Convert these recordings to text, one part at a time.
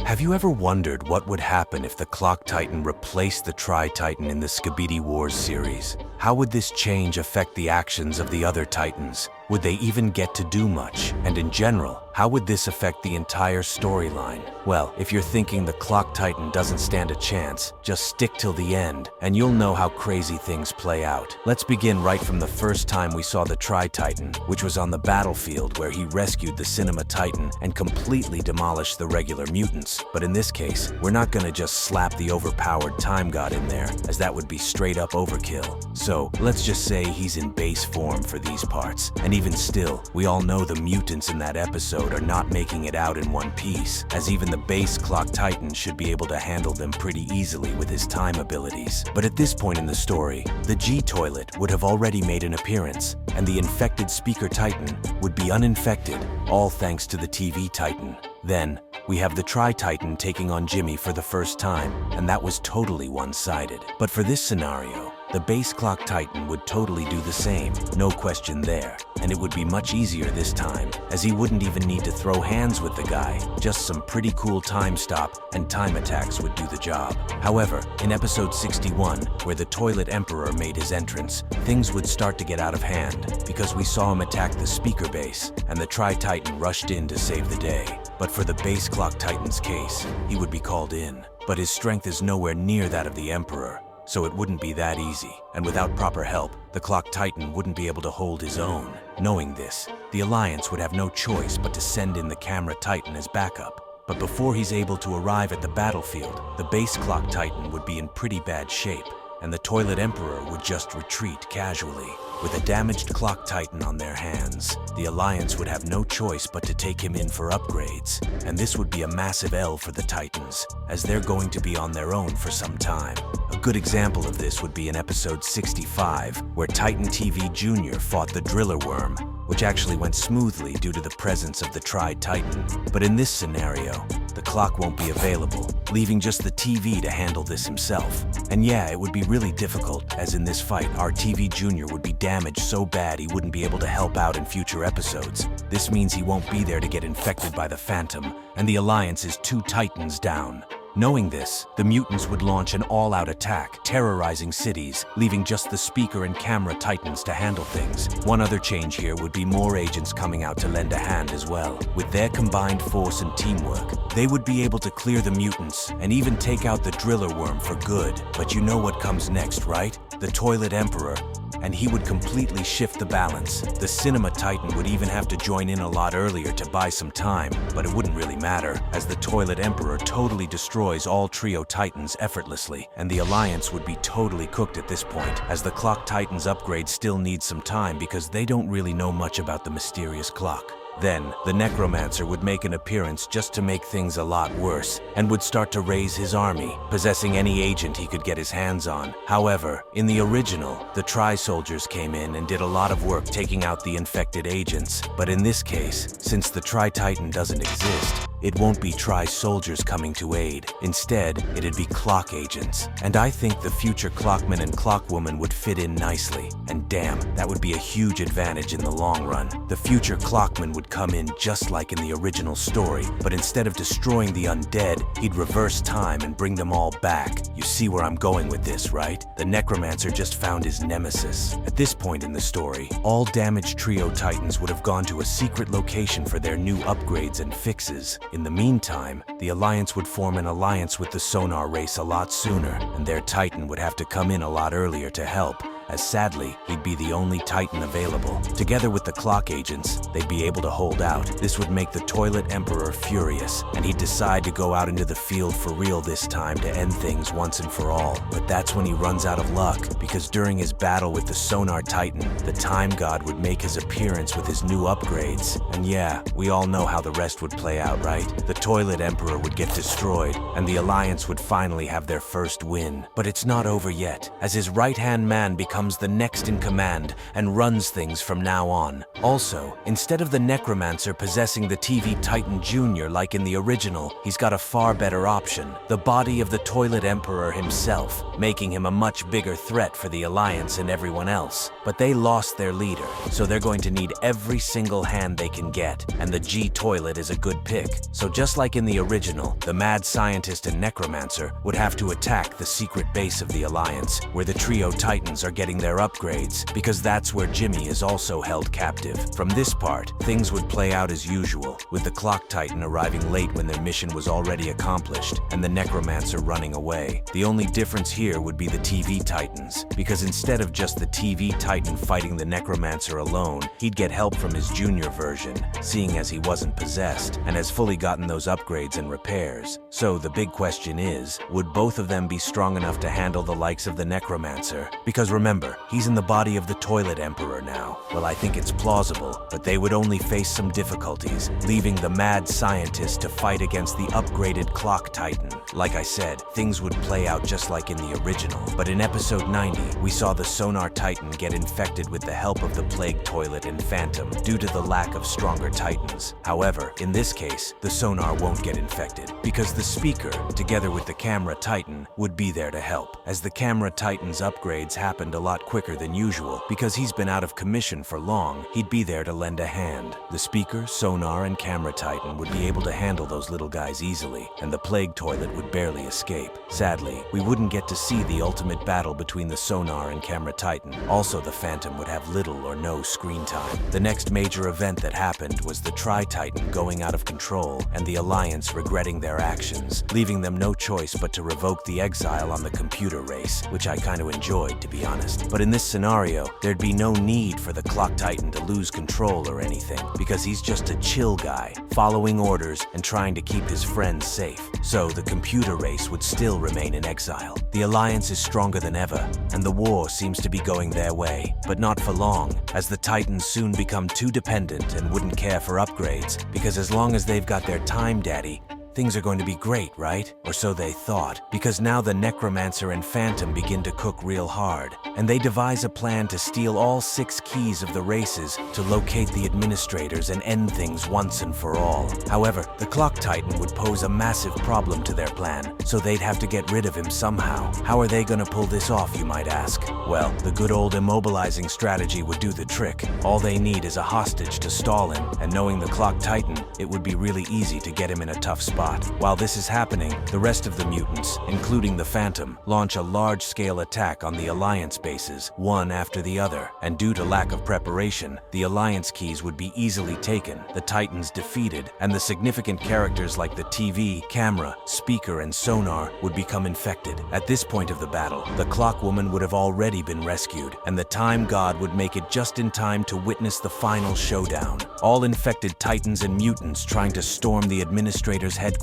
Have you ever wondered what would happen if the Clock Titan replaced the Tri-Titan in the Skibidi Wars series? How would this change affect the actions of the other Titans? Would they even get to do much? And in general, how would this affect the entire storyline? Well, if you're thinking the Clock Titan doesn't stand a chance, just stick till the end, and you'll know how crazy things play out. Let's begin right from the first time we saw the Tri-Titan, which was on the battlefield where he rescued the Cinema Titan and completely demolished the regular mutants. But in this case, we're not gonna just slap the overpowered Time God in there, as that would be straight up overkill. So, let's just say he's in base form for these parts. And even still, we all know the mutants in that episode are not making it out in one piece, as even the base Clock Titan should be able to handle them pretty easily with his time abilities. But at this point in the story, the G-Toilet would have already made an appearance, and the infected Speaker Titan would be uninfected, all thanks to the TV Titan. Then, we have the Tri-Titan taking on Jimmy for the first time, and that was totally one-sided. But for this scenario, the base Clock Titan would totally do the same, no question there. And it would be much easier this time, as he wouldn't even need to throw hands with the guy. Just some pretty cool time stop and time attacks would do the job. However, in episode 61, where the Toilet Emperor made his entrance, things would start to get out of hand, because we saw him attack the speaker base, and the Tri-Titan rushed in to save the day. But for the base Clock Titan's case, he would be called in. But his strength is nowhere near that of the Emperor, so it wouldn't be that easy. And without proper help, the Clock Titan wouldn't be able to hold his own. Knowing this, the Alliance would have no choice but to send in the Camera Titan as backup. But before he's able to arrive at the battlefield, the base Clock Titan would be in pretty bad shape, and the Toilet Emperor would just retreat casually. With a damaged Clock Titan on their hands, the Alliance would have no choice but to take him in for upgrades, and this would be a massive L for the Titans, as they're going to be on their own for some time. A good example of this would be in episode 65, where Titan TV Jr. fought the Driller Worm, which actually went smoothly due to the presence of the Tri-Titan. But in this scenario, the clock won't be available, leaving just the TV to handle this himself. And yeah, it would be really difficult, as in this fight, our TV Jr. would be damaged so bad he wouldn't be able to help out in future episodes. This means he won't be there to get infected by the Phantom, and the Alliance is 2 Titans down. Knowing this, the mutants would launch an all-out attack, terrorizing cities, leaving just the Speaker and Camera Titans to handle things. One other change here would be more agents coming out to lend a hand as well. With their combined force and teamwork, they would be able to clear the mutants and even take out the Driller Worm for good. But you know what comes next, right? The Toilet Emperor. And he would completely shift the balance. The Cinema Titan would even have to join in a lot earlier to buy some time, but it wouldn't really matter, as the Toilet Emperor totally destroys all Trio Titans effortlessly, and the Alliance would be totally cooked at this point, as the Clock Titan's upgrade still needs some time because they don't really know much about the mysterious clock. Then, the Necromancer would make an appearance just to make things a lot worse, and would start to raise his army, possessing any agent he could get his hands on. However, in the original, the Tri-Soldiers came in and did a lot of work taking out the infected agents. But in this case, since the Tri-Titan doesn't exist, it won't be Tri-Soldiers coming to aid. Instead, it'd be Clock Agents. And I think the future Clockman and Clockwoman would fit in nicely. And damn, that would be a huge advantage in the long run. The future Clockman would come in just like in the original story, but instead of destroying the undead, he'd reverse time and bring them all back. You see where I'm going with this, right? The Necromancer just found his nemesis. At this point in the story, all damaged Trio Titans would have gone to a secret location for their new upgrades and fixes. In the meantime, the Alliance would form an alliance with the Sonar race a lot sooner, and their Titan would have to come in a lot earlier to help, as sadly, he'd be the only Titan available. Together with the Clock Agents, they'd be able to hold out. This would make the Toilet Emperor furious, and he'd decide to go out into the field for real this time to end things once and for all. But that's when he runs out of luck, because during his battle with the Sonar Titan, the Time God would make his appearance with his new upgrades. And yeah, we all know how the rest would play out, right? The Toilet Emperor would get destroyed, and the Alliance would finally have their first win. But it's not over yet, as his right-hand man becomes becomes the next in command and runs things from now on. Also, instead of the Necromancer possessing the TV Titan Jr. like in the original, he's got a far better option: the body of the Toilet Emperor himself, making him a much bigger threat for the Alliance and everyone else. But they lost their leader, so they're going to need every single hand they can get, and the G-Toilet is a good pick. So just like in the original, the Mad Scientist and Necromancer would have to attack the secret base of the Alliance, where the Trio Titans are getting their upgrades, because that's where Jimmy is also held captive. From this part, things would play out as usual, with the Clock Titan arriving late when their mission was already accomplished, and the Necromancer running away. The only difference here would be the TV Titans, because instead of just the TV Titan fighting the Necromancer alone, he'd get help from his junior version, seeing as he wasn't possessed, and has fully gotten those upgrades and repairs. So the big question is, would both of them be strong enough to handle the likes of the Necromancer? Because remember, he's in the body of the Toilet Emperor now. Well, I think it's plausible, but they would only face some difficulties, leaving the Mad Scientist to fight against the upgraded Clock Titan. Like I said, things would play out just like in the original, but in episode 90, we saw the Sonar Titan get infected with the help of the Plague Toilet and Phantom due to the lack of stronger Titans. However, in this case, the Sonar won't get infected, because the Speaker, together with the Camera Titan, would be there to help, as the Camera Titan's upgrades happened a lot quicker than usual. Because he's been out of commission for long, he'd be there to lend a hand. The Speaker, Sonar, and Camera Titan would be able to handle those little guys easily, and the Plague Toilet would barely escape. Sadly, we wouldn't get to see the ultimate battle between the Sonar and Camera Titan. Also, the Phantom would have little or no screen time. The next major event that happened was the Tri-Titan going out of control, and the Alliance regretting their actions, leaving them no choice but to revoke the exile on the computer race, which I kinda enjoyed, to be honest. But in this scenario, there'd be no need for the Clock Titan to lose control or anything, because he's just a chill guy, following orders and trying to keep his friends safe. So the computer race would still remain in exile. The Alliance is stronger than ever, and the war seems to be going their way, but not for long, as the Titans soon become too dependent and wouldn't care for upgrades, because as long as they've got their Time Daddy, things are going to be great, right? Or so they thought, because now the Necromancer and Phantom begin to cook real hard, and they devise a plan to steal all 6 keys of the races to locate the administrators and end things once and for all. However, the Clock Titan would pose a massive problem to their plan, so they'd have to get rid of him somehow. How are they going to pull this off, you might ask? Well, the good old immobilizing strategy would do the trick. All they need is a hostage to stall him, and knowing the Clock Titan, it would be really easy to get him in a tough spot. While this is happening, the rest of the mutants, including the Phantom, launch a large-scale attack on the Alliance bases, one after the other, and due to lack of preparation, the Alliance keys would be easily taken, the Titans defeated, and the significant characters like the TV, Camera, Speaker, and Sonar would become infected. At this point of the battle, the Clockwoman would have already been rescued, and the Time God would make it just in time to witness the final showdown. All infected Titans and mutants trying to storm the Administrator's headquarters.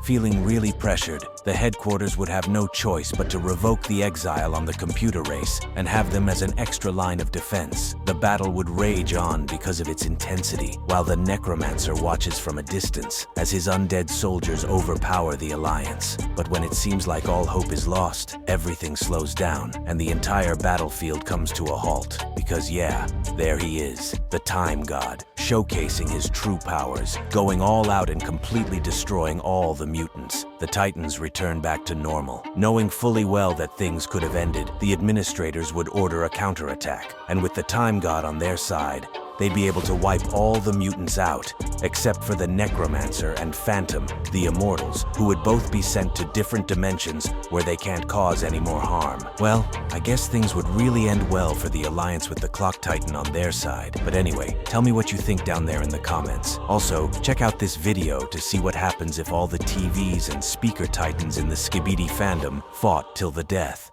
Feeling really pressured, the headquarters would have no choice but to revoke the exile on the computer race and have them as an extra line of defense. The battle would rage on because of its intensity, while the Necromancer watches from a distance as his undead soldiers overpower the Alliance. But when it seems like all hope is lost, everything slows down and the entire battlefield comes to a halt. Because yeah, there he is, the Time God, showcasing his true powers, going all out and completely destroying all the mutants. The Titans return back to normal. Knowing fully well that things could have ended, the administrators would order a counterattack, and with the Time God on their side, they'd be able to wipe all the mutants out, except for the Necromancer and Phantom, the Immortals, who would both be sent to different dimensions where they can't cause any more harm. Well, I guess things would really end well for the Alliance with the Clock Titan on their side. But anyway, tell me what you think down there in the comments. Also, check out this video to see what happens if all the TVs and Speaker Titans in the Skibidi fandom fought till the death.